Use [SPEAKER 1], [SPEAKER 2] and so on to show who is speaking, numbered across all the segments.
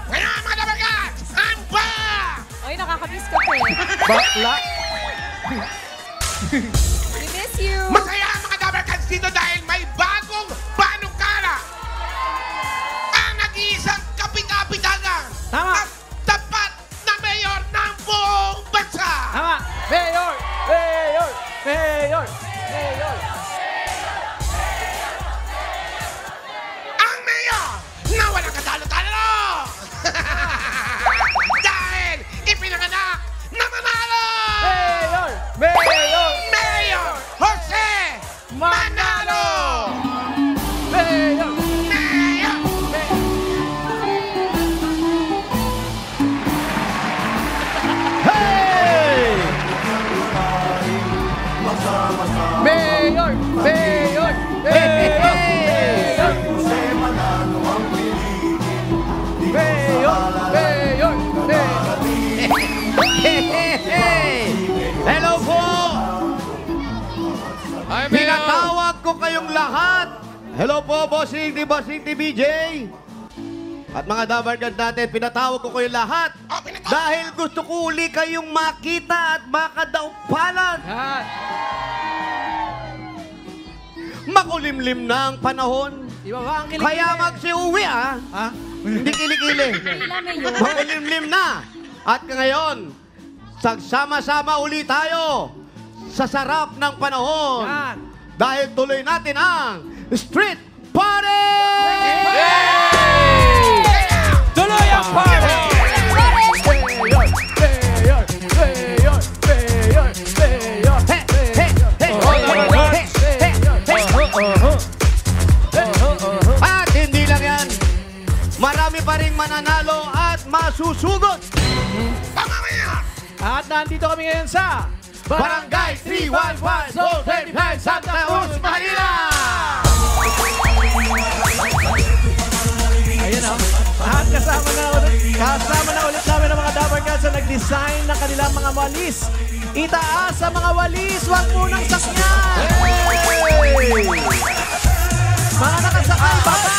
[SPEAKER 1] Ngayon, mga dabarkas, ang ba!
[SPEAKER 2] Ay, nakakamiss ka po.
[SPEAKER 3] Bakla.
[SPEAKER 2] We miss you.
[SPEAKER 1] Masaya ang mga dabarkas dito dahil may bagong panukala. Ang nag-iisang kapit-kapitagan.
[SPEAKER 3] Tama.
[SPEAKER 1] At tapat na mayor ng buong bansa.
[SPEAKER 3] Tama. Mayor! Mayor! Mayor! Mayor!
[SPEAKER 1] Ang mayor na walang katalo-talo. Dahil ipinanganak na manalo.
[SPEAKER 3] Mayor! Mayor!
[SPEAKER 1] Mayor Jose Manalo.
[SPEAKER 3] Mayor!
[SPEAKER 1] Mayor.
[SPEAKER 3] Hey! Mayor! Mayor! Mayor! Mayor! Mayor! Hello po! Pinatawag ko kayong lahat. Hello po, Bossing BJ. At mga dabarkad natin, pinatawag ko kayong lahat.
[SPEAKER 1] Oh, pinatawag.
[SPEAKER 3] Dahil gusto ko uli kayong makita at makadaupalan. Makulimlim na ang panahon. Kaya magsiuwi, ah. Hindi kilikili.
[SPEAKER 2] Kailan, Mayor?
[SPEAKER 3] Makulimlim na. At ngayon, sagsama-sama uli tayo sa sarap ng panahon. Dahil tuloy natin ang Street Party! Tuloy ang party! At hindi lang yan, marami pa rin mananalo at masusugod. At nandito kami ngayon sa Barangay 311 Zone 35 Santa Cruz, Manila! Ayan o. At kasama na ulit namin ang mga dabarkad sa nag-design ng kanilang mga walis. Itaas sa mga walis, huwag munang sakyan! Mga nakasakay, baba!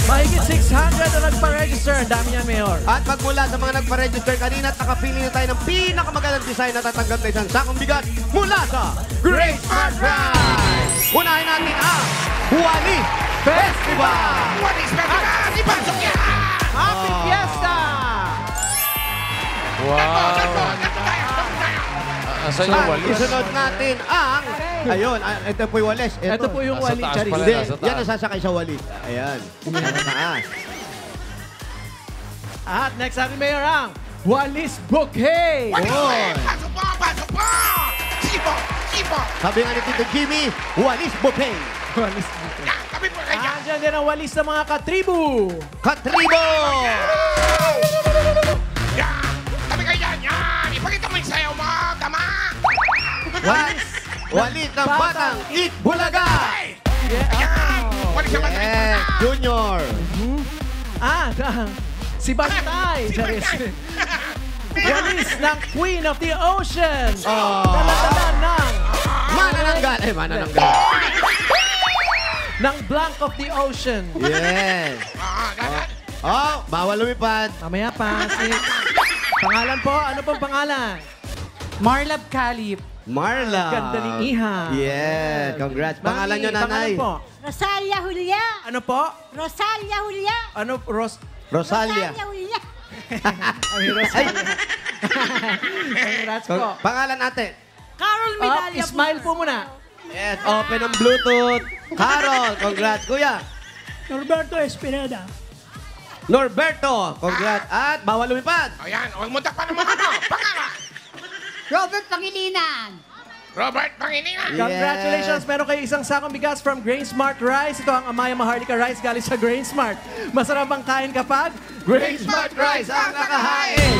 [SPEAKER 3] Mahigit 600 na nagpa-register. Ang dami yan, Mayor. At magmula sa mga nagpa-register kanina at nakapili na tayo ng pinakamagandang design na tatanggap na isang sakong bigat mula sa Great Smart Prize! Unahin natin ang Huali Festival!
[SPEAKER 1] What is that? Ipasok yan!
[SPEAKER 3] Happy Fiesta!
[SPEAKER 4] Asan yung walis?
[SPEAKER 3] Isunod natin ang... Ayun, ito po yung walis.
[SPEAKER 5] Ito po yung
[SPEAKER 4] Nasa
[SPEAKER 5] walis.
[SPEAKER 4] taas
[SPEAKER 5] Charis.
[SPEAKER 4] pala.
[SPEAKER 3] Hindi,
[SPEAKER 4] Nasa taas.
[SPEAKER 3] yan nasasakay sa walis. Ayan, nasa taas.
[SPEAKER 5] At next natin, Mayor, ang Walis Bouquet.
[SPEAKER 1] Pasok po! Pasok po! Sipo! Sipo!
[SPEAKER 3] Sabi nga ni Tito Jimmy, walis bouquet.
[SPEAKER 5] Walis Bouquet.
[SPEAKER 1] Yan! Kami po kayo!
[SPEAKER 5] Andiyan din ang walis ng mga katribu.
[SPEAKER 3] Katribo!
[SPEAKER 1] Yan! Kami kayo yan! Yan! Ipakita mo yung sayaw mo! Tama!
[SPEAKER 3] Walis ng Batang Itbulaga!
[SPEAKER 1] Yan! Wala siya matalik
[SPEAKER 3] Yes, Junior.
[SPEAKER 5] Si Bantay. Charis. Walis ng Queen of the Ocean. Dala-dala ng...
[SPEAKER 3] Manananggal. Manananggal.
[SPEAKER 5] ng Blank of the Ocean.
[SPEAKER 3] Yes. Bawal lumipad.
[SPEAKER 5] Mamaya pa. Pangalan po, ano pong pangalan?
[SPEAKER 6] Marlab Calip.
[SPEAKER 3] Marla.
[SPEAKER 5] Ganda ni Iha.
[SPEAKER 3] Yes, congrats. Pangalan nyo, nanay?
[SPEAKER 5] Pangalan po?
[SPEAKER 7] Rosalia Julia.
[SPEAKER 5] Ano po?
[SPEAKER 7] Rosalia Julia.
[SPEAKER 5] Ano,
[SPEAKER 3] Rosalia.
[SPEAKER 7] Julia.
[SPEAKER 5] Congrats po.
[SPEAKER 3] Pangalan natin?
[SPEAKER 7] Carol Medalla.
[SPEAKER 5] Smile po muna.
[SPEAKER 3] Yes, open ang Bluetooth. Carol, congrats. Kuya.
[SPEAKER 7] Norberto Espineda.
[SPEAKER 3] Norberto, congrats. At bawal lumipad.
[SPEAKER 1] Ayan, huwag mo takpan ng mga ano. Pangalan.
[SPEAKER 7] Robert Pangilinan.
[SPEAKER 1] Robert Pangilinan.
[SPEAKER 5] Congratulations! Meron kayo isang sakong bigas from Grain Smart Rice. Ito ang Amaya Maharlika Rice galing sa Grain Smart. Masarap ang kain kapag
[SPEAKER 3] Grain Smart Rice ang nakahain.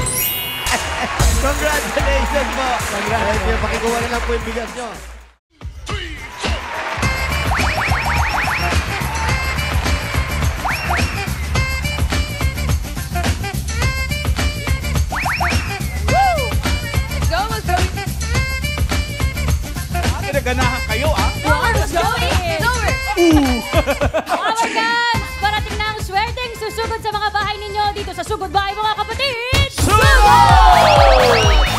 [SPEAKER 3] Congratulations po. Congratulations. Pakikuha na lang po yung bigas nyo.
[SPEAKER 4] Ganahan kayo, ah?
[SPEAKER 2] Let's go! Nowhere! Our guns! Parating na ang Sugod ba mga kapatid?
[SPEAKER 4] Sugod!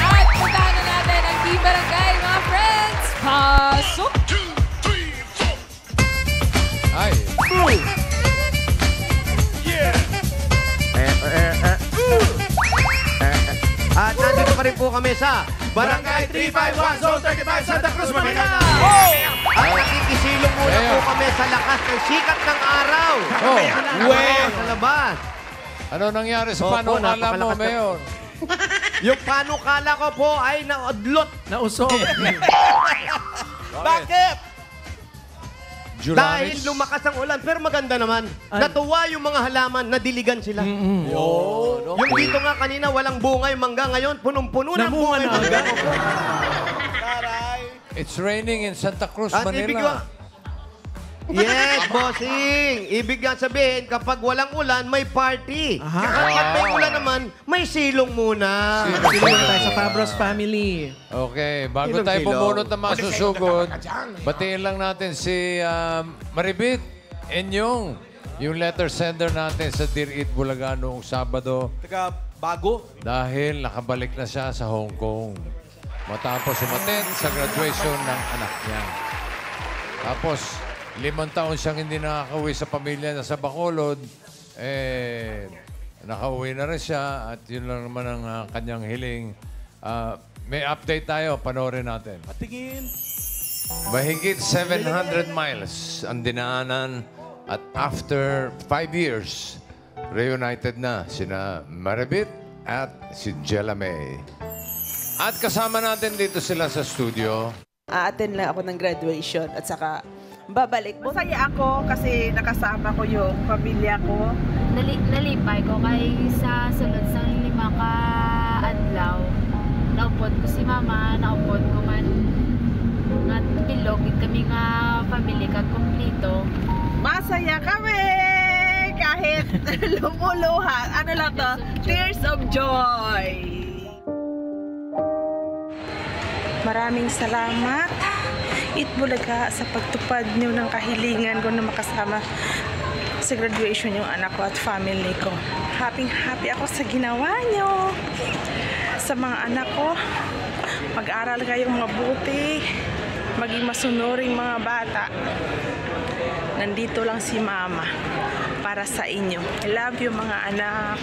[SPEAKER 2] At puntahan na natin ang Team Barangay, mga friends. Pasok!
[SPEAKER 4] Ay.
[SPEAKER 3] At nandito pa rin po kami sa Barangay 351, Zone 35, Santa Cruz, Manila. At nakikisilong muna po kami sa lakas ng sikat ng araw. Sa labas.
[SPEAKER 4] Ano nangyari sa
[SPEAKER 3] Opo,
[SPEAKER 4] panukala mo,
[SPEAKER 3] napakalakas na-
[SPEAKER 4] Mayor?
[SPEAKER 3] Yung panukala ko po ay naudlot.
[SPEAKER 5] Nausog.
[SPEAKER 3] Bakit?
[SPEAKER 4] Julanis?
[SPEAKER 3] Dahil lumakas ang ulan, pero maganda naman. Natuwa yung mga halaman, nadiligan sila. Yung dito nga kanina, walang bunga yung mangga. Ngayon, punong-puno ng bunga yung mangga.
[SPEAKER 4] It's raining in Santa Cruz,
[SPEAKER 3] At ibig
[SPEAKER 4] Manila.
[SPEAKER 3] Yes, bossing. Ibig nga sabihin, kapag walang ulan, may party. Kapag may ulan naman, may silong muna.
[SPEAKER 5] Silong muna tayo sa Fabros family.
[SPEAKER 4] Okay, bago
[SPEAKER 3] Silong
[SPEAKER 4] tayo
[SPEAKER 3] silong.
[SPEAKER 4] pumunot ng mga susugod, batiin lang natin si Maribit Enyong, yung letter sender natin sa Dear Eat Bulaga noong Sabado.
[SPEAKER 8] Taga bago.
[SPEAKER 4] Dahil nakabalik na siya sa Hong Kong. Matapos umattend sa graduation ng anak niya. Tapos, 5 taon siyang hindi nakakauwi sa pamilya na sa Bacolod. Nakauwi na rin siya at yun lang naman ang kanyang hiling. May update tayo, panoorin natin.
[SPEAKER 8] Patingin.
[SPEAKER 4] Mahigit 700 miles ang dinaanan at after 5 years, reunited na sina Maribit at si Jella May. At kasama natin dito sila sa studio.
[SPEAKER 9] A-attend lang ako ng graduation at saka babalik.
[SPEAKER 10] Masaya ako kasi nakasama ko yung pamilya ko.
[SPEAKER 2] Nalipay ko kay sa sulod sa 5 ka adlaw. Naupod ko si mama, naupod ko man nga bilog kami nga family kag kompleto.
[SPEAKER 10] Masaya kami! Kahit lumuluha. Ano lang to? Tears of joy!
[SPEAKER 9] Maraming salamat, Eat Bulaga, sa pagtupad niyo ng kahilingan ko na makasama sa graduation yung anak ko at family ko. Happy ako sa ginawa niyo. Sa mga anak ko, mag-aral kayong mabuti, maging masunuring mga bata. Nandito lang si Mama para sa inyo. I love you mga anak.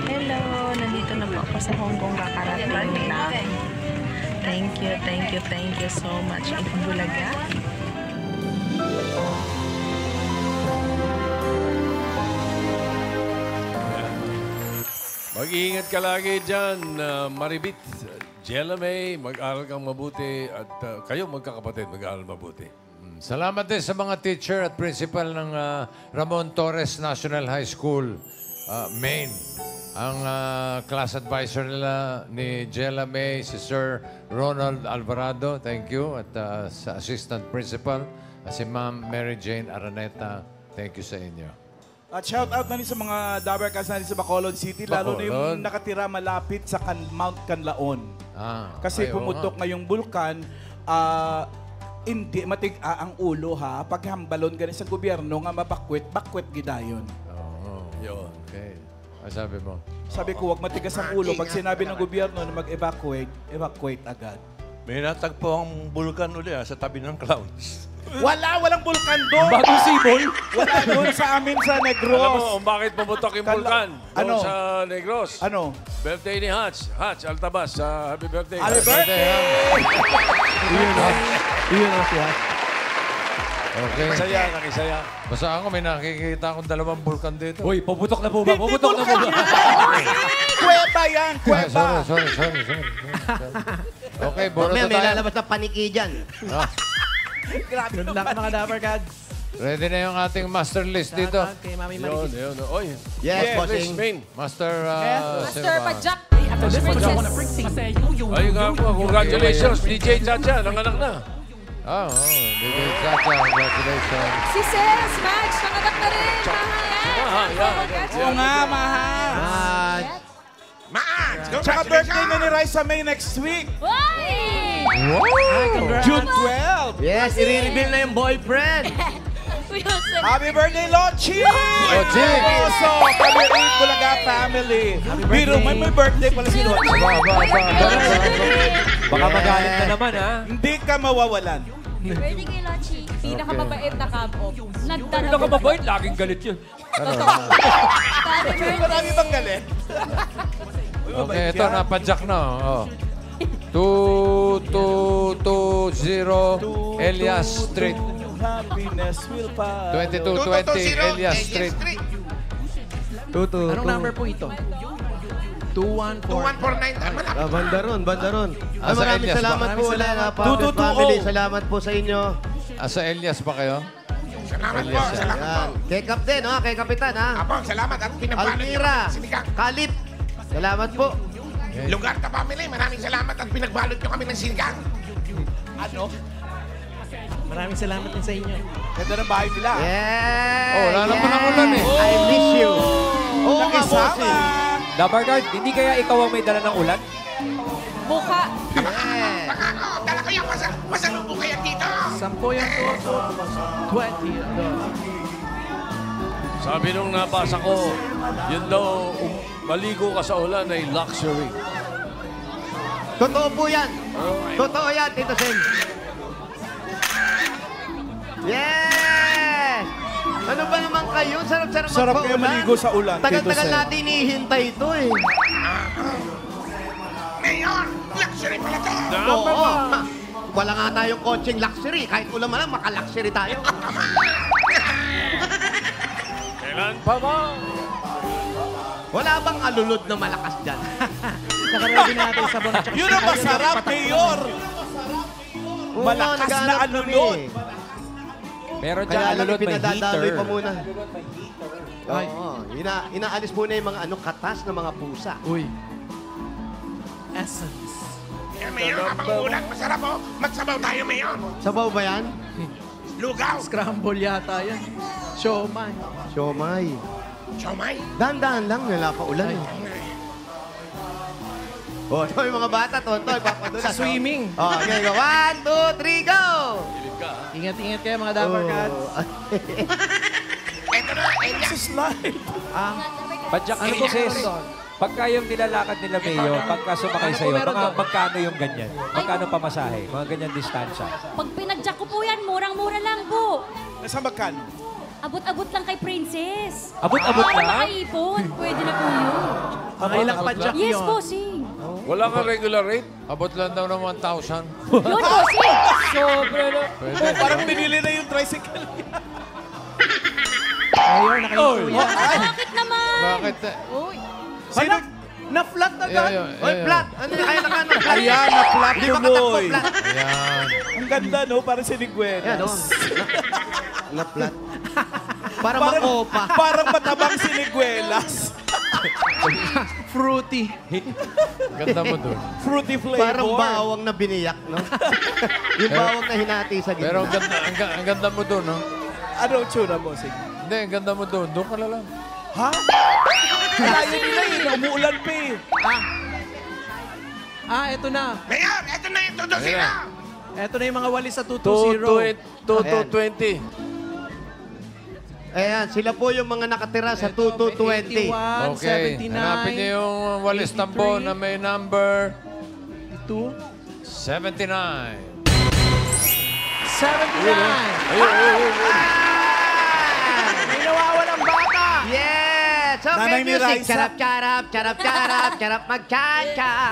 [SPEAKER 9] Hello, nandito na po ako sa Hong Kong, kakarating lang. Thank you so much, Eat Bulaga.
[SPEAKER 11] Mag-iingat ka lagi dyan, Maribit, Jella May, mag-aral kang mabuti at kayo magkakapatid, mag-aral mabuti.
[SPEAKER 4] Salamat din sa mga teacher at principal ng Ramon Torres National High School, Maine. Ang class advisor nila ni Jella May, si Sir Ronald Alvarado, thank you. At sa assistant principal, si Ma'am Mary Jane Araneta, thank you sa inyo.
[SPEAKER 8] At shout out na rin sa mga Dabarkas na rin sa Bacolod City, lalo na yung nakatira malapit sa Mount Canlaon. Kasi pumutok na yung bulkan, hindi ang ulo ha, pag hambalon ganin sa gobyerno nga bakwet gidayon.
[SPEAKER 11] Yun.
[SPEAKER 4] Okay. Ano sabi mo?
[SPEAKER 8] Sabi ko, wag matigas ang ulo. Pag sinabi ng gobyerno na mag-evacuate, evacuate agad.
[SPEAKER 11] May natagpo ang bulkan uli sa tabi ng clouds.
[SPEAKER 8] Walang bulkan doon.
[SPEAKER 5] Bagong sibol.
[SPEAKER 8] Wala doon sa amin sa Negros.
[SPEAKER 11] Alam mo kung bakit pumutok yung bulkan?
[SPEAKER 8] Ano?
[SPEAKER 11] Doon sa Negros.
[SPEAKER 8] Ano?
[SPEAKER 11] Birthday ni Hatch. Hatch, Altabas. Happy birthday.
[SPEAKER 8] Happy birthday!
[SPEAKER 5] Yun o siya.
[SPEAKER 4] Okay.
[SPEAKER 11] Nakisaya.
[SPEAKER 4] Basta ako, may nakikita akong 2 bulkan dito.
[SPEAKER 5] Uy, puputok na po ba? Puputok na po ba?
[SPEAKER 8] Kuweba yan! Kuweba!
[SPEAKER 4] Sorry. Okay, bono
[SPEAKER 3] May
[SPEAKER 4] na tayo.
[SPEAKER 3] lalabas na paniki dyan.
[SPEAKER 5] Good luck mga Dabarkads.
[SPEAKER 4] Ready na yung ating master list dito.
[SPEAKER 5] Kay Mami Marikis.
[SPEAKER 11] Yun. Oy.
[SPEAKER 3] Yes, bossing.
[SPEAKER 4] Master,
[SPEAKER 2] Master Pajak.
[SPEAKER 11] Ayun nga po. Congratulations, DJ Chacha. Nanganak na.
[SPEAKER 4] DJ Chacha, congratulations.
[SPEAKER 2] Si Ses, Max, nanganak na rin.
[SPEAKER 8] Oo nga, mahal. Tsaka birthday na ni Raisa May next week. June 12.
[SPEAKER 3] Yes, i-reveal na yung boyfriend.
[SPEAKER 8] Happy birthday, Lochi!
[SPEAKER 4] Rochi!
[SPEAKER 8] Oso, kami rin Bulaga family. Biro, may birthday pala si Rochi.
[SPEAKER 12] Baka magalit na naman, ha?
[SPEAKER 8] Hindi ka mawawalan.
[SPEAKER 13] Birthday kay Lochi. Pinakamabait na kap-off.
[SPEAKER 12] Pinakamabait, laging galit yun.
[SPEAKER 8] Marami bang galit?
[SPEAKER 4] Okay, ito, napadyak na. Oh. 2220 Elias Street. 2220 Elias Street.
[SPEAKER 5] Anong number po ito?
[SPEAKER 1] 2149.
[SPEAKER 3] Banda ron, banda ron. Ay,
[SPEAKER 4] Sa
[SPEAKER 3] maraming
[SPEAKER 4] Elias ba?
[SPEAKER 3] salamat po ulit, Pablo
[SPEAKER 8] 2220.
[SPEAKER 3] family. Salamat po sa inyo.
[SPEAKER 4] Sa Elias ba kayo?
[SPEAKER 1] Salamat po,
[SPEAKER 4] Elias, yan.
[SPEAKER 1] salamat po.
[SPEAKER 3] Yan. Kay Kapten, ha? Kay Kapitan, ha?
[SPEAKER 1] Apo, salamat at pinabalot niyo
[SPEAKER 3] Almira,
[SPEAKER 1] kami ng sinigang.
[SPEAKER 3] Kalip. Salamat po.
[SPEAKER 1] Lugar ka family, maraming salamat at pinagbalot niyo kami ng sinigang. Ano?
[SPEAKER 5] Maraming salamat din sa inyo.
[SPEAKER 8] Ganda ng bahay nila.
[SPEAKER 3] Yeah!
[SPEAKER 4] Oh, wala naman ang ulan eh.
[SPEAKER 3] I miss you. Oo nga,
[SPEAKER 8] Nakisama.
[SPEAKER 3] bossing.
[SPEAKER 12] Dabargard, hindi kaya ikaw ang may dala ng ulan?
[SPEAKER 13] Buka.
[SPEAKER 1] Dala ko yung masalubong kayo dito.
[SPEAKER 5] 10 yung tuto. 20 yung doon.
[SPEAKER 11] Sabi nung nabasa ko, yun daw, maligo ka sa ulan ay luxury.
[SPEAKER 3] Totoo po yan. Totoo yan, Tito Sen. Yes! Ano ba naman kayo? Sarap-sarap
[SPEAKER 8] Sarap kayo
[SPEAKER 3] magpaulan.
[SPEAKER 8] maligo sa ulan, Tito
[SPEAKER 3] Tagal-tagal
[SPEAKER 8] Sen.
[SPEAKER 3] natin hinihintay ito eh.
[SPEAKER 1] Mayor, luxury pala to.
[SPEAKER 3] Oo. Ha, wala nga tayong coaching luxury. Kahit ulan man lang, maka-luxury tayo.
[SPEAKER 11] Kailan pa ba?
[SPEAKER 3] Wala bang alulod na malakas dyan?
[SPEAKER 5] Nakaready na natin sa bonus.
[SPEAKER 8] Yun ang masarap, Mayor.
[SPEAKER 3] Oo,
[SPEAKER 8] Malakas na
[SPEAKER 3] naghahanap kami
[SPEAKER 8] alulod.
[SPEAKER 3] eh.
[SPEAKER 12] Meron dyan
[SPEAKER 3] Kaya lang
[SPEAKER 12] alulot, may
[SPEAKER 3] pinadadaloy
[SPEAKER 12] heater.
[SPEAKER 3] pa muna. Oo, inaalis muna yung mga katas ng mga pusa.
[SPEAKER 5] Uy. Essence.
[SPEAKER 1] Mayor, habang ulan, masarap po. Magsabaw tayo, Mayor.
[SPEAKER 3] Sabaw ba yan?
[SPEAKER 1] Lugaw.
[SPEAKER 5] Scramble yata yan. Showman.
[SPEAKER 3] Siomay.
[SPEAKER 1] Siomay.
[SPEAKER 3] Dahan-dahan lang, wala pa ulan eh. Oh, ito yung mga bata, tonto, ipapadulas.
[SPEAKER 5] Sa swimming.
[SPEAKER 3] Oh, okay, go. 1, 2, 3, go!
[SPEAKER 5] Ingat-ingat kayo mga Dabarcats.
[SPEAKER 1] Ito na,
[SPEAKER 8] Slide.
[SPEAKER 12] Padyak, ano po sis? Pagka yung nilalakad nila, Mayor, pagka sumakay sa'yo, magkano yung ganyan? Magkano pamasahe? Mga ganyan distansya?
[SPEAKER 13] Pag pinadyak ko po yan, murang-mura lang po.
[SPEAKER 8] Nasa magkano?
[SPEAKER 13] Abot-abot lang kay Princess.
[SPEAKER 12] Abot-abot
[SPEAKER 13] Para
[SPEAKER 12] lang?
[SPEAKER 13] makaipon. Pwede na po yun.
[SPEAKER 5] Mga ilang padyak
[SPEAKER 13] Yes,
[SPEAKER 5] yun.
[SPEAKER 13] bossing.
[SPEAKER 11] Wala kang regular rate?
[SPEAKER 4] Abot lang daw ng 1,000.
[SPEAKER 13] Yun, bossing.
[SPEAKER 12] Sobra na.
[SPEAKER 8] Oh, parang binili na yung tricycle niya.
[SPEAKER 5] Mayor, nakaipo yan.
[SPEAKER 13] Bakit naman?
[SPEAKER 4] Bakit?
[SPEAKER 13] Uy.
[SPEAKER 5] Hala, na-flat agad.
[SPEAKER 3] Oy, flat! Ano yung kaya naka flat?
[SPEAKER 8] Ayan, na-flat
[SPEAKER 3] Hindi ba katakbo
[SPEAKER 8] tuloy.
[SPEAKER 3] flat?
[SPEAKER 4] Ayan.
[SPEAKER 8] Ang ganda, no? Parang sinigwela.
[SPEAKER 3] Ayan, oh. Na-flat. Parang makopa.
[SPEAKER 8] Parang matabang sinigwelas.
[SPEAKER 5] Fruity.
[SPEAKER 4] Ganda mo dun.
[SPEAKER 8] Fruity flavor.
[SPEAKER 3] Parang bawang na biniyak, no? Yung bawang na hinati sa gitna.
[SPEAKER 4] Pero ang ganda mo dun, no?
[SPEAKER 8] Ano ang tsura, bossing?
[SPEAKER 4] Hindi, ang ganda mo dun. Doon ka na lang.
[SPEAKER 8] Ha? Kalayo nila eh. Umuulan pa eh.
[SPEAKER 5] Ito na.
[SPEAKER 1] Mayor, ito na yung todo sila.
[SPEAKER 5] Ito na yung mga walis sa 220.
[SPEAKER 11] 220.
[SPEAKER 3] Ayan, sila po yung mga nakatira sa 2220.
[SPEAKER 5] 81,
[SPEAKER 4] Okay.
[SPEAKER 5] 79.
[SPEAKER 4] Hanapin niyo yung walis tambo na may number
[SPEAKER 5] 2.
[SPEAKER 4] 79.
[SPEAKER 5] 79. May nawawalang bata.
[SPEAKER 3] Yes! Okay,
[SPEAKER 8] Nanay ni
[SPEAKER 3] music.
[SPEAKER 8] Raisa.
[SPEAKER 3] Charap-charap, charap-charap, charap mag-chan-chan.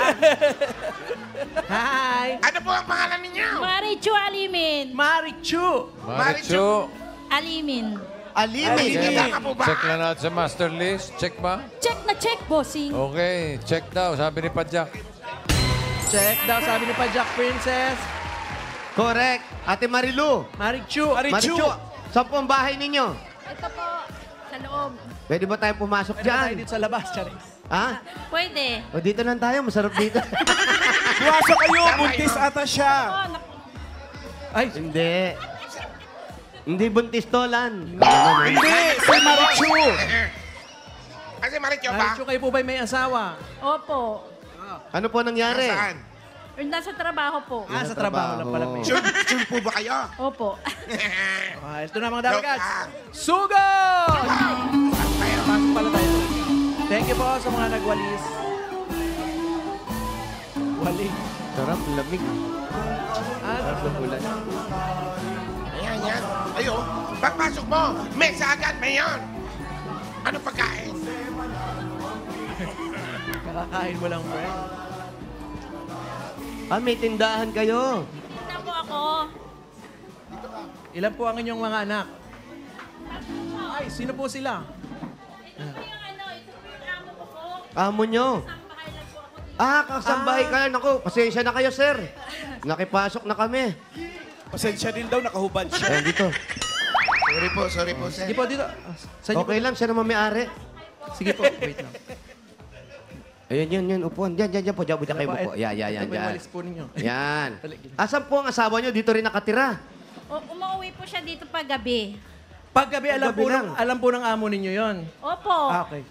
[SPEAKER 5] Hi.
[SPEAKER 1] Ano po ang pangalan ninyo?
[SPEAKER 13] Marichu Alimin.
[SPEAKER 5] Marichu.
[SPEAKER 4] Marichu.
[SPEAKER 13] Alimin.
[SPEAKER 3] Alimin.
[SPEAKER 1] Tama ka po ba?
[SPEAKER 4] Check na natin sa master list. Check ba?
[SPEAKER 13] Check na check, bossing.
[SPEAKER 4] Okay, check daw. Sabi ni Padjak.
[SPEAKER 5] Check daw, sabi ni pa Jack Princess.
[SPEAKER 3] Correct. Ate Marilu.
[SPEAKER 5] Marichu.
[SPEAKER 3] Marichu. Saan po ang bahay ninyo?
[SPEAKER 13] Ito po, sa loob.
[SPEAKER 3] Pwede ba tayo pumasok
[SPEAKER 5] Pwede tayo
[SPEAKER 3] dyan?
[SPEAKER 5] dito sa labas, Charis.
[SPEAKER 3] Ha?
[SPEAKER 13] Pwede.
[SPEAKER 3] O dito lang tayo. Masarap dito.
[SPEAKER 8] Pumasok kayo. Buntis ata siya.
[SPEAKER 5] Ay,
[SPEAKER 3] Hindi. Hindi buntis to, Lan.
[SPEAKER 8] Hindi. Si Marichu.
[SPEAKER 1] Kasi Maricho ba?
[SPEAKER 5] Marichu, kayo po ba'y may asawa?
[SPEAKER 13] Opo.
[SPEAKER 3] Ano po nangyari?
[SPEAKER 1] Saan?
[SPEAKER 13] Nasa trabaho po.
[SPEAKER 5] Sa trabaho lang pala.
[SPEAKER 1] Sure po ba kayo?
[SPEAKER 13] Opo.
[SPEAKER 5] Ito na mga Dabarcats.
[SPEAKER 1] Joke lang.
[SPEAKER 5] Sugod! Thank you po sa mga nagwalis. Wali.
[SPEAKER 3] Sarap, lamig.
[SPEAKER 5] Sarap ng ulan.
[SPEAKER 1] Ayan, yan. Ayo, pagpasok mo, mesa agad, Mayor. Ano pagkain?
[SPEAKER 5] Kakakain mo lang, friend.
[SPEAKER 3] May tindahan kayo.
[SPEAKER 13] Ito po ako.
[SPEAKER 5] Ilan po ang inyong mga anak? Ay, sino po sila?
[SPEAKER 3] Amo nyo. Kasambahay ka. Naku, pasensya na kayo, sir. Nakipasok na kami.
[SPEAKER 8] Pasensya din daw, nakahubad siya.
[SPEAKER 3] Ayan, dito.
[SPEAKER 1] Sorry po, sir.
[SPEAKER 5] Sige po, dito.
[SPEAKER 3] Okay lang, siya naman may-ari.
[SPEAKER 5] Sige po, wait lang.
[SPEAKER 3] Ayun, yun, upuan. Diyan po. Diyan kayo upo. Yan,
[SPEAKER 5] Ito po yung
[SPEAKER 3] yan.
[SPEAKER 5] walis po ninyo.
[SPEAKER 3] Yan. Asan po ang asawa nyo? Dito rin nakatira.
[SPEAKER 13] Umuwi po siya dito paggabi.
[SPEAKER 5] Paggabi, alam po ng amo ninyo yon.
[SPEAKER 13] Opo.
[SPEAKER 5] Okay.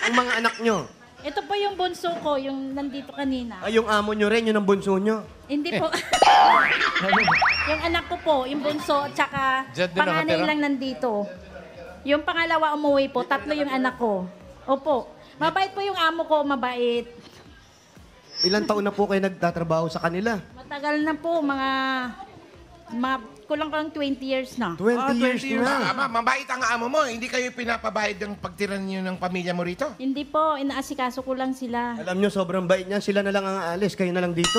[SPEAKER 3] Ang mga anak nyo.
[SPEAKER 13] Ito po yung bunso ko, yung nandito kanina.
[SPEAKER 3] Yung amo nyo rin, yun ang bunso nyo.
[SPEAKER 13] Hindi po. Yung anak ko po, yung bunso, tsaka
[SPEAKER 4] Diyan din
[SPEAKER 13] panganay
[SPEAKER 4] nakatira?
[SPEAKER 13] lang nandito. Yung pangalawa umuwi po, 3 yung anak ko. Opo. Mabait po yung amo ko, mabait.
[SPEAKER 3] Ilang taon na po kayo nagtatrabaho sa kanila?
[SPEAKER 13] Matagal na po, mga kulang-kulang 20 years na.
[SPEAKER 3] 20 years na.
[SPEAKER 1] Mabait ang amo mo. Hindi kayo pinapabayad ng pagtira niyo ng pamilya mo rito?
[SPEAKER 13] Hindi po, inaasikaso ko lang sila.
[SPEAKER 3] Alam nyo, sobrang bait niyan. Sila na lang ang aalis. Kayo na lang dito.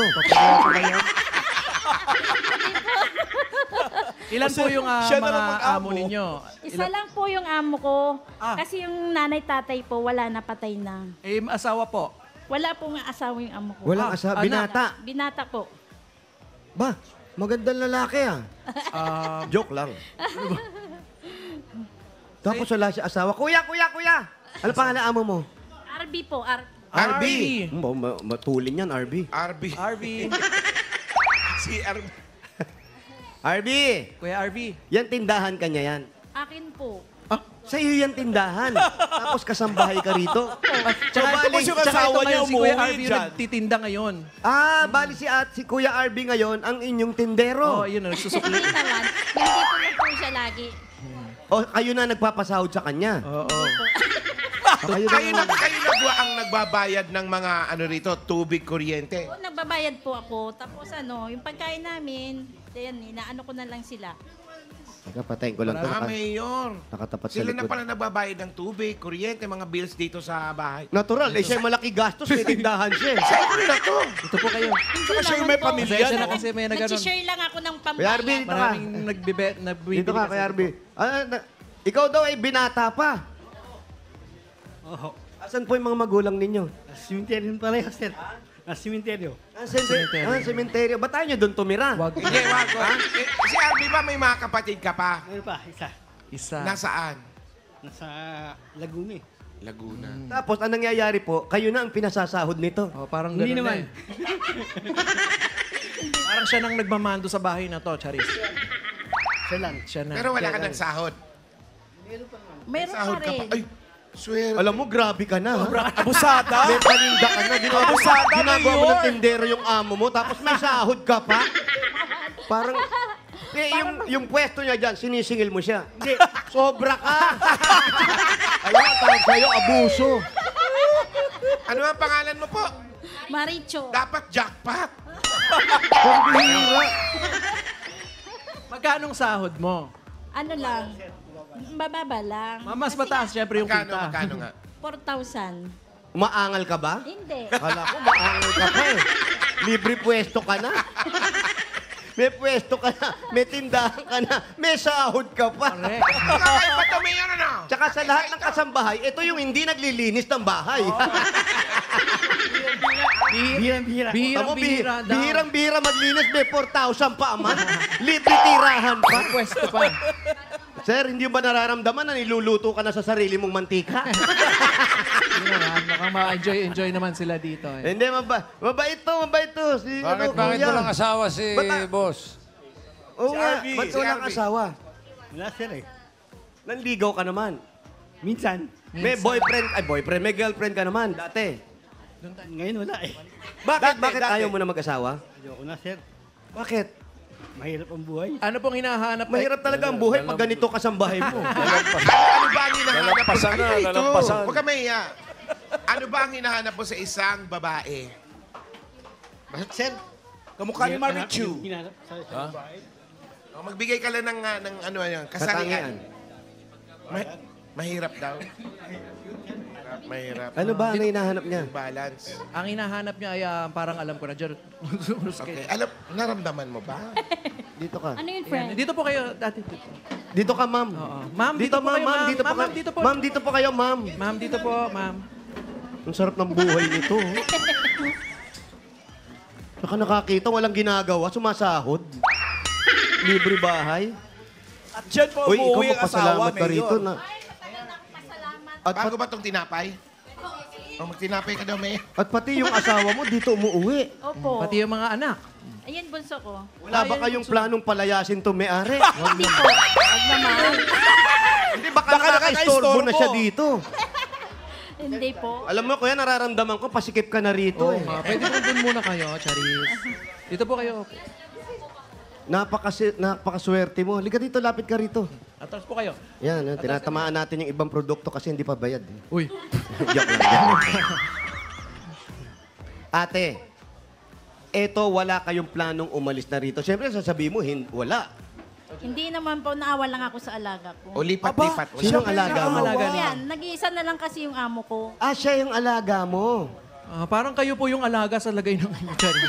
[SPEAKER 5] Ilan po yung
[SPEAKER 8] siya na lang
[SPEAKER 5] mga
[SPEAKER 8] mag-amo.
[SPEAKER 5] amo ninyo?
[SPEAKER 13] Isa lang po yung amo ko. Kasi yung nanay-tatay po, wala na, patay na.
[SPEAKER 5] Asawa po?
[SPEAKER 13] Wala pong asawa yung amo ko.
[SPEAKER 3] Walang asawa. Binata.
[SPEAKER 13] Binata po.
[SPEAKER 3] Ba, magandang lalaki ah. Joke lang. Tapos wala siya asawa. Kuya! Ano pangalan amo mo?
[SPEAKER 13] RB po,
[SPEAKER 3] RB. Matulin yan, RB.
[SPEAKER 1] RB. Si RB.
[SPEAKER 3] RB!
[SPEAKER 5] Kuya RB.
[SPEAKER 3] Yan tindahan kanya yan.
[SPEAKER 13] Akin po.
[SPEAKER 3] Sa iyo yan tindahan. Tapos kasambahay ka rito.
[SPEAKER 5] Tsaka ito
[SPEAKER 8] yung asawa niya
[SPEAKER 5] si Kuya
[SPEAKER 8] umuwi
[SPEAKER 5] RB
[SPEAKER 8] dyan.
[SPEAKER 5] nagtitinda ngayon.
[SPEAKER 3] Bali si Kuya RB ngayon ang inyong tindero.
[SPEAKER 5] Yun, nagsusukli.
[SPEAKER 13] Hindi naman. Nandito lang po siya lagi.
[SPEAKER 3] O kayo na nagpapasahod sa kanya.
[SPEAKER 5] Oo.
[SPEAKER 1] Kayo na ang nagbabayad ng mga ano rito, tubig, kuryente.
[SPEAKER 13] Po, nagbabayad po ako. Tapos yung pagkain namin, inaano ko na lang sila.
[SPEAKER 3] Teka, patayin ko lang ito.
[SPEAKER 1] Mayor.
[SPEAKER 3] Nakatapat sa
[SPEAKER 1] Sila na
[SPEAKER 3] likod.
[SPEAKER 1] pala nagbabayad ng tubig, kuryente, mga bills dito sa bahay.
[SPEAKER 3] Natural. Siya malaki gastos. May tindahan siya.
[SPEAKER 1] Saan na to?
[SPEAKER 5] Ito po kayo.
[SPEAKER 1] Saka siya yung may pamilya.
[SPEAKER 5] Siya na kasi may nagano'n.
[SPEAKER 13] Nag-share lang ako ng
[SPEAKER 3] Kuya RB,
[SPEAKER 13] pambayad.
[SPEAKER 3] dito ka.
[SPEAKER 5] Maraming nagbibili
[SPEAKER 3] Dito ka, Kuya RB. Ikaw daw ay binata pa. Asan po yung mga magulang ninyo?
[SPEAKER 14] Simenteryo pala, sir. Simenteryo.
[SPEAKER 3] Sementeryo. Ba't tayo nyo doon tumira?
[SPEAKER 1] Hindi, wag. Si RB ba may mga kapatid ka pa?
[SPEAKER 14] Meron pa, isa.
[SPEAKER 1] Nasaan?
[SPEAKER 14] Nasa Laguna eh.
[SPEAKER 1] Laguna.
[SPEAKER 3] Tapos, anong nangyayari po? Kayo na ang pinasasahod nito.
[SPEAKER 5] Parang
[SPEAKER 14] Hindi
[SPEAKER 5] ganun
[SPEAKER 14] naman.
[SPEAKER 5] Parang siya nang nagmamando sa bahay na to, Charis.
[SPEAKER 14] Siya lang.
[SPEAKER 5] Siya na.
[SPEAKER 1] Pero wala ka ng sahod.
[SPEAKER 13] Meron
[SPEAKER 1] Sahod
[SPEAKER 13] pa
[SPEAKER 1] ka pa.
[SPEAKER 13] rin.
[SPEAKER 1] Ay, swear.
[SPEAKER 3] Alam mo, grabe ka na.
[SPEAKER 8] Abusada.
[SPEAKER 3] May paninda ka na.
[SPEAKER 8] Abusada,
[SPEAKER 3] Ginagawa mo
[SPEAKER 8] Mayor.
[SPEAKER 3] ng tindero yung amo mo, tapos may sahod ka pa. Parang, yung pwesto niya dyan, sinisingil mo siya. Hindi, sobra ka. Alam mo, tawag sa'yo, abuso.
[SPEAKER 1] Ano ang pangalan mo po?
[SPEAKER 13] Maricho.
[SPEAKER 1] Dapat jackpot.
[SPEAKER 3] Pambihira.
[SPEAKER 5] Magkanong sahod mo?
[SPEAKER 13] Ano lang? Bababa lang.
[SPEAKER 5] Mas mataas siyempre yung kita.
[SPEAKER 1] Magkano nga?
[SPEAKER 13] 4,000.
[SPEAKER 3] Umaangal ka ba?
[SPEAKER 13] Hindi.
[SPEAKER 3] Kala ko, maangal ka pa eh. Libre pwesto ka na. May pwesto ka na, may tindahan ka na, may sahod ka pa.
[SPEAKER 1] Kakaiba to, Mayor, ano?
[SPEAKER 3] Tsaka sa lahat ng kasambahay, ito yung hindi naglilinis ng bahay. Bihirang-bihira maglinis, may 4,000 pa, ama. Libre tirahan pa.
[SPEAKER 5] Pwesto pa.
[SPEAKER 3] Sir, hindi ba nararamdaman na niluluto ka na sa sarili mong mantika?
[SPEAKER 5] Hindi naman. Mukhang ma-enjoy naman sila dito. Eh.
[SPEAKER 3] Hindi, mabait to. Si,
[SPEAKER 4] Bakit
[SPEAKER 3] kuya.
[SPEAKER 4] walang asawa si boss?
[SPEAKER 3] Oo nga,
[SPEAKER 8] RB,
[SPEAKER 3] ba't
[SPEAKER 8] si
[SPEAKER 3] walang
[SPEAKER 8] RB.
[SPEAKER 3] asawa?
[SPEAKER 14] Wala, sir eh.
[SPEAKER 3] Nanligaw ka naman.
[SPEAKER 14] Minsan.
[SPEAKER 3] May may girlfriend ka naman, dati.
[SPEAKER 14] Ngayon wala eh.
[SPEAKER 3] Bakit ayaw mo na mag-asawa?
[SPEAKER 14] Ayoko na, sir.
[SPEAKER 3] Bakit?
[SPEAKER 14] Mahirap ang buhay.
[SPEAKER 5] Ano pong hinahanap?
[SPEAKER 3] Mahirap talaga ang buhay pag ganito kasambahay mo.
[SPEAKER 1] Ano ba ang hinahanap
[SPEAKER 11] Nalampasan na,
[SPEAKER 1] dito?
[SPEAKER 11] nalampasan.
[SPEAKER 1] Huwag ka mahiya. Ano ba ang hinahanap mo sa isang babae?
[SPEAKER 14] Sir,
[SPEAKER 8] Kamukha ni Marichu.
[SPEAKER 1] Magbigay ka lang ng ano yan, kasangian. Mahirap daw. Mahirap.
[SPEAKER 3] Ano ba ang hinahanap niya?
[SPEAKER 1] Balance.
[SPEAKER 5] Ang hinahanap niya ay parang alam ko na.
[SPEAKER 1] Okay. Alam, naramdaman mo ba?
[SPEAKER 3] Dito ka.
[SPEAKER 13] Ano yun, friend?
[SPEAKER 5] Dito po kayo, dati.
[SPEAKER 3] Dito ka, ma'am.
[SPEAKER 5] Ma'am, dito po kayo, ma'am.
[SPEAKER 3] Dito po kayo.
[SPEAKER 5] Dito po.
[SPEAKER 3] Ma'am, dito po kayo, ma'am.
[SPEAKER 5] Ma'am, dito po, ma'am.
[SPEAKER 3] Ang sarap ng buhay nito. Saka nakakita, walang ginagawa, sumasahod. Libre bahay.
[SPEAKER 8] At dyan po
[SPEAKER 3] Uy, ikaw
[SPEAKER 8] umuwi ang asawa,
[SPEAKER 3] magpasalamat ka rito
[SPEAKER 8] Mayor.
[SPEAKER 3] na.
[SPEAKER 1] Bago ba itong tinapay? O magtinapay ka daw, May.
[SPEAKER 3] At pati yung asawa mo dito umuwi.
[SPEAKER 13] Opo.
[SPEAKER 5] Pati yung mga anak.
[SPEAKER 13] Ayun, bunso ko.
[SPEAKER 3] Wala ba kayong planong palayasin to may-ari?
[SPEAKER 13] Hindi po. Wag naman.
[SPEAKER 3] Hindi, baka nakaka-istorbo na siya dito.
[SPEAKER 13] Hindi po.
[SPEAKER 3] Alam mo, kuya, nararamdaman ko, pasikip ka na rito
[SPEAKER 5] Oo
[SPEAKER 3] eh.
[SPEAKER 5] nga. Pwede po dun muna kayo, Charis. Dito po kayo.
[SPEAKER 3] Napakaswerte mo. Halika dito, lapit ka rito.
[SPEAKER 5] Atras po kayo.
[SPEAKER 3] Yan, tinatamaan natin yung ibang produkto kasi hindi pa bayad.
[SPEAKER 5] Uy.
[SPEAKER 3] Joke lang. Ate, eto wala kayong planong umalis na rito. Siyempre, sasabihin mo, wala.
[SPEAKER 13] Hindi naman po, naawa lang ako sa alaga ko.
[SPEAKER 1] O lipat-lipat.
[SPEAKER 3] Sino ang alaga mo?
[SPEAKER 13] Yan, nag-iisa na lang kasi yung amo ko.
[SPEAKER 3] Ah, siya yung alaga mo.
[SPEAKER 5] Parang kayo po yung alaga sa lagay ng Charis.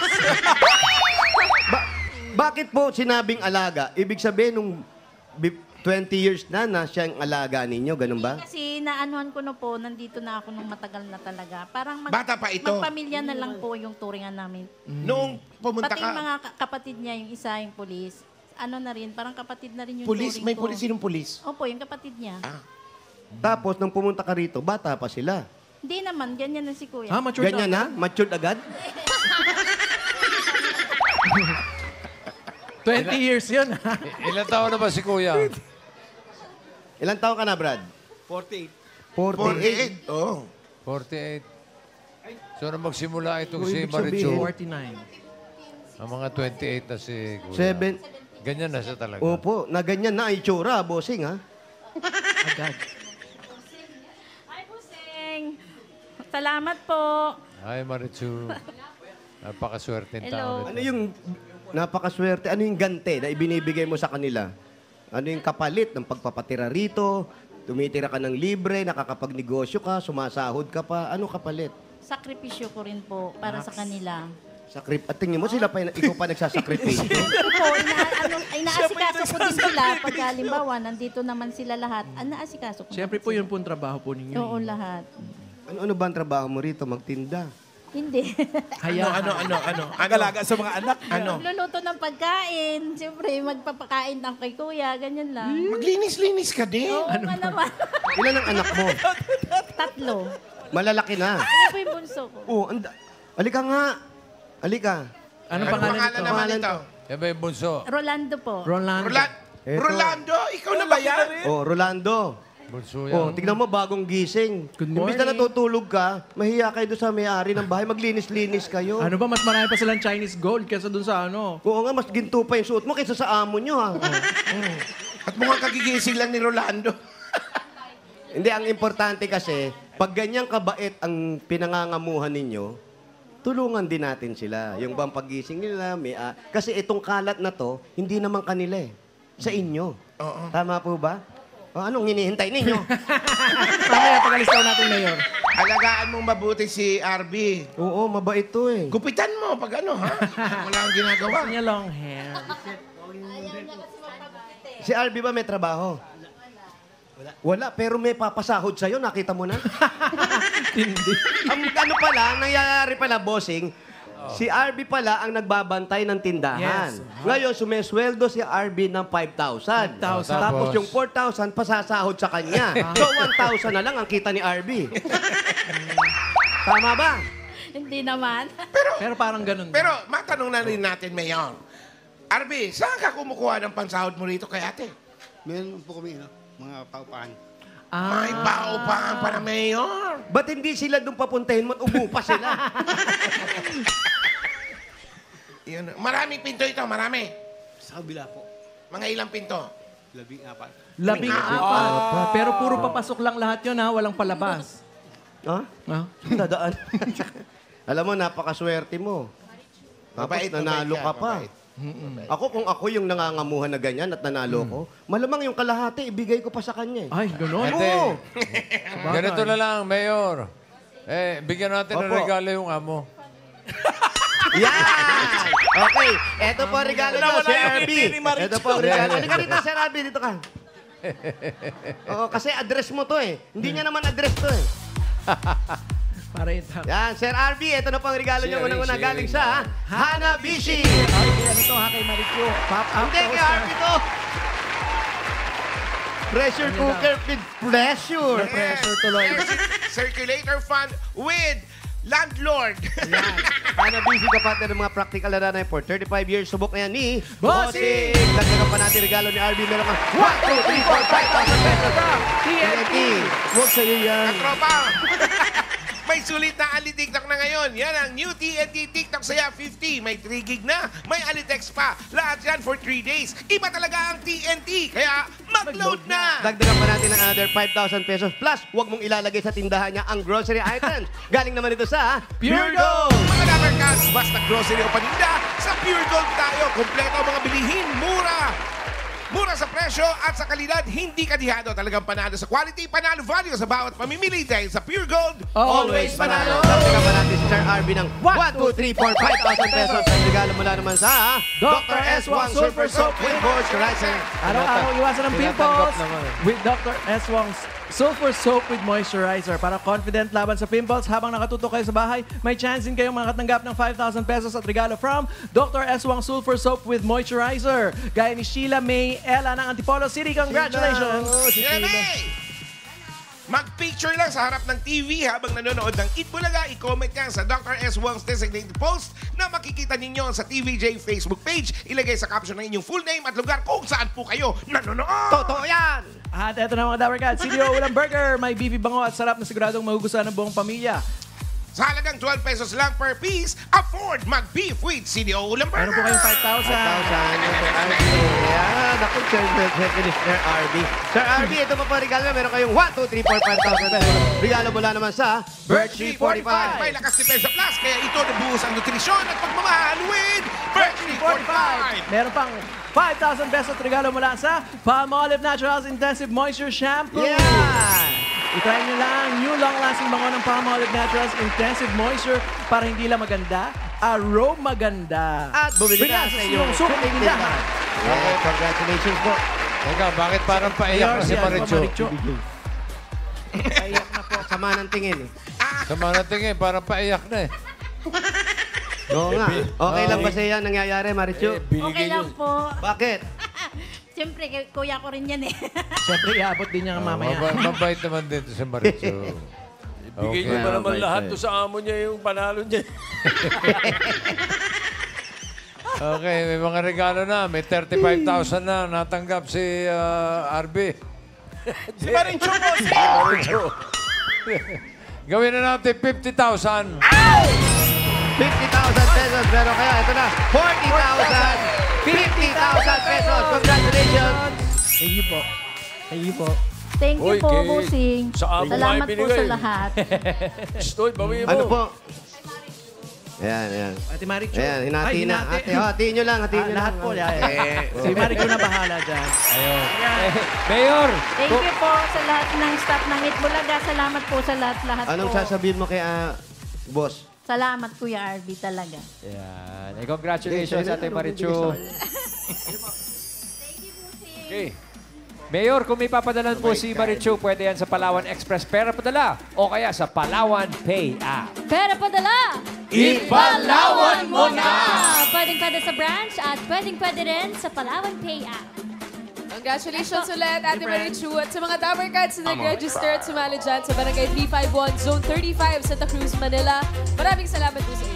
[SPEAKER 3] Bakit po sinabing alaga? Ibig sabihin, nung 20 years na siya yung alaga ninyo, ganun ba?
[SPEAKER 13] Kasi naanuhan ko na po, nandito na ako nung matagal na talaga. Parang
[SPEAKER 1] Bata pa ito.
[SPEAKER 13] magpamilya na lang po yung turingan namin.
[SPEAKER 1] Noong pumunta
[SPEAKER 13] Pati
[SPEAKER 1] ka,
[SPEAKER 13] yung mga kapatid niya, yung isa yung pulis, ano na rin, parang kapatid na rin yung
[SPEAKER 1] pulis,
[SPEAKER 13] turing
[SPEAKER 1] may
[SPEAKER 13] ko.
[SPEAKER 1] pulis, sinong pulis?
[SPEAKER 13] Opo, yung kapatid niya.
[SPEAKER 3] Tapos, nung pumunta ka rito, bata pa sila.
[SPEAKER 13] Hindi naman, ganyan na si kuya.
[SPEAKER 5] Mature
[SPEAKER 3] Ganyan na? Matured agad?
[SPEAKER 5] 20 years yun.
[SPEAKER 4] Ilan taon na ba si Kuya?
[SPEAKER 3] Ilang taon ka na, Brad?
[SPEAKER 14] 48.
[SPEAKER 3] 48.
[SPEAKER 1] Oh.
[SPEAKER 4] 48. So, na magsimula itong
[SPEAKER 3] Kung
[SPEAKER 4] si
[SPEAKER 3] ibig sabihin,
[SPEAKER 4] Marichu.
[SPEAKER 5] 49.
[SPEAKER 4] Ang mga 28 na si Kuya.
[SPEAKER 3] 7.
[SPEAKER 4] Ganyan na siya talaga.
[SPEAKER 3] Opo, na ganyan na ang itsura, bossing, ha?
[SPEAKER 5] Agad.
[SPEAKER 13] Ay, Buseng. Salamat po.
[SPEAKER 4] Hi, Marichu. Napakaswerte ng
[SPEAKER 13] Hello.
[SPEAKER 4] tao.
[SPEAKER 3] Ano yung napakaswerte? Ano yung gante na ibinibigay mo sa kanila? Ano yung kapalit ng pagpapatira rito? Tumitira ka ng libre, nakakapagnegosyo ka, sumasahod ka pa. Ano kapalit?
[SPEAKER 13] Sakripisyo ko rin po para sa kanila.
[SPEAKER 3] At tingin mo, ikaw pa nagsasakripisyo.
[SPEAKER 13] Po, inaasikaso ko din sila pag halimbawa, nandito naman sila lahat. Naasikaso ko.
[SPEAKER 5] Siyempre po yun po yung trabaho po ninyo.
[SPEAKER 13] Oo, lahat.
[SPEAKER 3] Ano ba ang trabaho mo rito? Magtinda?
[SPEAKER 13] Hindi.
[SPEAKER 1] Ano?
[SPEAKER 8] Agalaga sa mga anak.
[SPEAKER 1] Ano?
[SPEAKER 13] Luluto ng pagkain. Siyempre, magpapakain ng kay kuya. Ganyan lang.
[SPEAKER 1] Maglinis-linis ka din.
[SPEAKER 13] Oo, ano naman.
[SPEAKER 3] Ilan ang anak mo?
[SPEAKER 13] 3.
[SPEAKER 3] Malalaki na.
[SPEAKER 13] Ano po yung bunso ko?
[SPEAKER 3] Oo, alika nga. Alika.
[SPEAKER 5] Anong pangalan nito?
[SPEAKER 1] naman ito?
[SPEAKER 4] Yan ba yung bunso?
[SPEAKER 13] Rolando po.
[SPEAKER 5] Rolando.
[SPEAKER 1] Rolando, ikaw na ba yan?
[SPEAKER 3] Oh, Rolando.
[SPEAKER 4] Bunso
[SPEAKER 3] Oh,
[SPEAKER 4] yan.
[SPEAKER 3] tignan mo, bagong gising.
[SPEAKER 5] Good
[SPEAKER 3] Imbis na
[SPEAKER 5] morning.
[SPEAKER 3] natutulog ka, mahiya kayo doon sa may-ari ng bahay, maglinis-linis kayo.
[SPEAKER 5] Ano ba, mas marami pa silang Chinese gold kaysa dun sa ano.
[SPEAKER 3] Oo nga, mas ginto pa yung suot mo kaysa sa amo nyo, ha?
[SPEAKER 1] At mukhang kagigising lang ni Rolando.
[SPEAKER 3] Hindi, ang importante kasi, pag ganyang kabait ang pinangangamuhan ninyo, tulungan din natin sila. Yung bang paggising nila, kasi itong kalat na to, hindi naman kanila eh. Sa inyo.
[SPEAKER 1] Oo.
[SPEAKER 3] Tama po ba? O, anong hinihintay ninyo?
[SPEAKER 5] Mamaya, pag-alistaw natin, Mayor.
[SPEAKER 1] Alagaan mong mabuti si RB.
[SPEAKER 3] Oo, mabait to eh.
[SPEAKER 1] Gupitan mo pag ano, ha? Wala kang ginagawa.
[SPEAKER 5] Gusto niya long hair.
[SPEAKER 3] Si RB ba may trabaho? Wala, pero may papasahod sa'yo. Nakita mo na?
[SPEAKER 5] Hindi.
[SPEAKER 3] Ang ano pala, nangyayari pala, bossing, si RB pala ang nagbabantay ng tindahan.
[SPEAKER 5] Yes.
[SPEAKER 3] Ngayon, sumesweldo si RB ng 5,000.
[SPEAKER 5] 5,000.
[SPEAKER 3] Tapos yung 4,000, pasasahod sa kanya. So, 1,000 na lang ang kita ni RB. Tama ba?
[SPEAKER 13] Hindi naman.
[SPEAKER 5] Pero parang ganun.
[SPEAKER 1] Pero matanong na rin natin, Mayor. RB, saan ka kumukuha ng pansahod mo rito kay ate?
[SPEAKER 14] Meron po kami, mga paupahan.
[SPEAKER 1] May paupahan para Mayor.
[SPEAKER 3] Ba't hindi sila doon papuntahin mo at umupa sila?
[SPEAKER 1] Yun. Maraming pinto ito, marami.
[SPEAKER 14] Sa kabila po,
[SPEAKER 1] Mga ilang pinto.
[SPEAKER 14] 14.
[SPEAKER 5] 14. Pero puro papasok lang lahat yun, ha? Walang palabas.
[SPEAKER 3] Ha? Dadaan. Alam mo, napakaswerte mo. Tapos
[SPEAKER 1] Mabait,
[SPEAKER 3] nanalo
[SPEAKER 1] mabait
[SPEAKER 3] ka
[SPEAKER 1] yan,
[SPEAKER 3] pa.
[SPEAKER 1] mabait.
[SPEAKER 3] Ako, kung ako yung nangangamuhan na ganyan at nanalo ko, malamang yung kalahati, ibigay ko pa sa kanya.
[SPEAKER 5] Ay, gano'n?
[SPEAKER 4] Hindi.
[SPEAKER 3] Oo.
[SPEAKER 4] Ganito na lang, Mayor. Bigyan natin ng
[SPEAKER 3] Opo.
[SPEAKER 4] regalo yung amo.
[SPEAKER 3] Yan! Okay, eto po ang regalo nyo,
[SPEAKER 8] Nawala
[SPEAKER 3] Sir
[SPEAKER 8] yung
[SPEAKER 3] RB.
[SPEAKER 8] ngiti ni Marichu.
[SPEAKER 3] Eto po ang regalo. Halika dito, Sir RB, dito ka. Oo, kasi address mo to eh. Hindi niya naman address to eh.
[SPEAKER 5] Para ito.
[SPEAKER 3] Yan, Sir RB, ito na po ang regalo nyo. Unang-una galing sa Hanabishi.
[SPEAKER 5] RB, ano to ha kay Marichu? Pop up
[SPEAKER 3] Hindi, kay RB to. Pressure cooker with pressure.
[SPEAKER 5] Pressure tuloy.
[SPEAKER 1] Circulator fan with landlord.
[SPEAKER 3] Hanabishi, kapatid ng mga practical na nanay for 35 years. Subok na yan ni
[SPEAKER 5] Bossing!
[SPEAKER 3] Dagdagan pa natin regalo ni RB. Meron ka 1, 2, 3, 4, 5,000 pesos. TNT. Huwag sa'yo yan.
[SPEAKER 1] Katropa, may sulit na Ali TikTok na ngayon. Yan ang new TNT TikTok Saya 50. May 3 gig na, may Alitex pa. Lahat yan for 3 days. Iba talaga ang TNT. Kaya mag-load na!
[SPEAKER 3] Dagdagan pa natin ng another 5,000 pesos. Plus, huwag mong ilalagay sa tindahan niya ang grocery items. Galing naman ito sa Pure Gold.
[SPEAKER 1] Mga Dapper Cats, basta grocery o paninda, sa Pure Gold tayo. Kompleto ang mga bilihin, mura. Mura sa presyo at sa kalidad, hindi kadihado. Talagang panalo sa quality, panalo value sa bawat pamimili dahil sa Pure Gold,
[SPEAKER 3] Always panalo. Dagdagan pa natin si Sir RB ng 1, 2, 3, 4, 5,000 pesos. Ang regalo mula naman sa
[SPEAKER 5] Dr.
[SPEAKER 3] S1 Super Soap with Moisturizer.
[SPEAKER 5] Araw-araw iwasan ng pimples with Dr. S1's Sulfur Soap with Moisturizer. Para confident laban sa pimples habang nakatutok kayo sa bahay, may chance din kayong makatanggap ng 5,000 pesos at regalo from Dr. S1 Sulfur Soap with Moisturizer. Gaya ni Sheila May Ella ng Antipolo City. Congratulations!
[SPEAKER 1] Sheila May! Mag-picture lang sa harap ng TV habang nanonood ng Eat Bulaga. I-comment yan sa Dr. S. Wong's designated post na makikita ninyo sa TVJ Facebook page. Ilagay sa caption ng inyong full name at lugar kung saan po kayo nanonood.
[SPEAKER 3] Totoo yan!
[SPEAKER 5] At eto na mga Dapper Cats, CDO Ulam Burger. May beefy bango at sarap na siguradong magugustuhan ng buong pamilya.
[SPEAKER 1] Sa halagang 12 pesos lang per piece, afford mag-beef with CDO Ulam Burger.
[SPEAKER 5] Meron po kayong 5,000.
[SPEAKER 3] 5,000. Yan. Ako, Sir RB. Sir RB, ito pa po regalo. Meron kayong 1, 2, 3, 4, 5,000 pesos. Regalo mula naman sa Birch Tree 45.
[SPEAKER 1] May lakas ni Pesa Plus, kaya ito nabuhos ang nutrisyon at pagmamahal with Birch Tree 45.
[SPEAKER 5] Meron pang 5,000 pesos regalo mula sa Palmolive Naturals Intensive Moisture Shampoo.
[SPEAKER 3] Yeah!
[SPEAKER 5] I-try nyo lang new long-lasting bango ng Palmolive Naturals Intensive Moisture para hindi lang maganda, aroma maganda.
[SPEAKER 3] At bumili na sa inyong
[SPEAKER 5] super tindahan.
[SPEAKER 3] Okay, congratulations po.
[SPEAKER 4] Teka, bakit parang paiyak na si Marichu?
[SPEAKER 3] Paiyak na po. Sama ng tingin eh.
[SPEAKER 4] Sama ng tingin, parang paiyak na eh.
[SPEAKER 3] Oo nga. Okay lang ba sa yan nangyayari, Marichu?
[SPEAKER 13] Okay lang po.
[SPEAKER 3] Bakit?
[SPEAKER 13] Siyempre, kuya ko rin yan eh.
[SPEAKER 5] Siyempre, iabot din niya mamaya.
[SPEAKER 4] Mabait naman din si Marichu.
[SPEAKER 11] Ibigay niyo ba naman lahat to sa amo niya yung panalo niya?
[SPEAKER 4] Okay, may mga regalo na. May 35,000 na natanggap si RB.
[SPEAKER 8] Si Marichu po, si
[SPEAKER 4] Marichu. Gawin na natin 50,000.
[SPEAKER 3] 50,000 pesos. Pero kaya, ito na, 40,000. 50,000 pesos. Congratulations.
[SPEAKER 5] Thank you po. Thank you po.
[SPEAKER 13] Thank you
[SPEAKER 11] Oy,
[SPEAKER 13] po,
[SPEAKER 11] kay-
[SPEAKER 13] Bossing.
[SPEAKER 11] sa amo
[SPEAKER 13] Salamat
[SPEAKER 11] nga
[SPEAKER 13] po
[SPEAKER 11] ibinigay.
[SPEAKER 13] sa lahat.
[SPEAKER 11] Stoy, bawiin mo.
[SPEAKER 3] Ano po? Ayan, ayan.
[SPEAKER 5] Ate Marichu.
[SPEAKER 3] Ayan, hinati
[SPEAKER 5] Ay,
[SPEAKER 3] na.
[SPEAKER 5] hinati.
[SPEAKER 3] Ate, hatiin nyo lang, hatiin nyo
[SPEAKER 5] Lahat
[SPEAKER 3] lang.
[SPEAKER 5] po. Si Marichu na bahala dyan.
[SPEAKER 12] Ayun. Mayor!
[SPEAKER 13] Thank you po sa lahat ng staff ng Eat Bulaga. Salamat po sa lahat-lahat
[SPEAKER 3] Anong
[SPEAKER 13] po.
[SPEAKER 3] sasabihin mo kay boss?
[SPEAKER 13] Salamat, Kuya RB, talaga.
[SPEAKER 12] Yan. Congratulations, Ate Marichu. Okay. Mayor, kung may papadalan po si Marichu, pwede yan sa Palawan Express Pera Padala o kaya sa Palawan Pay app.
[SPEAKER 15] Pera padala!
[SPEAKER 12] Ipalawan mo na!
[SPEAKER 15] Pwedeng-pwede sa branch at pwedeng-pwede rin sa Palawan Pay app.
[SPEAKER 16] Congratulations ulit, Ate Marichu. At sa mga Dapper Cats na nag-register at sumali dyan sa Barangay 351, Zone 35, Santa Cruz, Manila. Maraming salamat po sa inyo.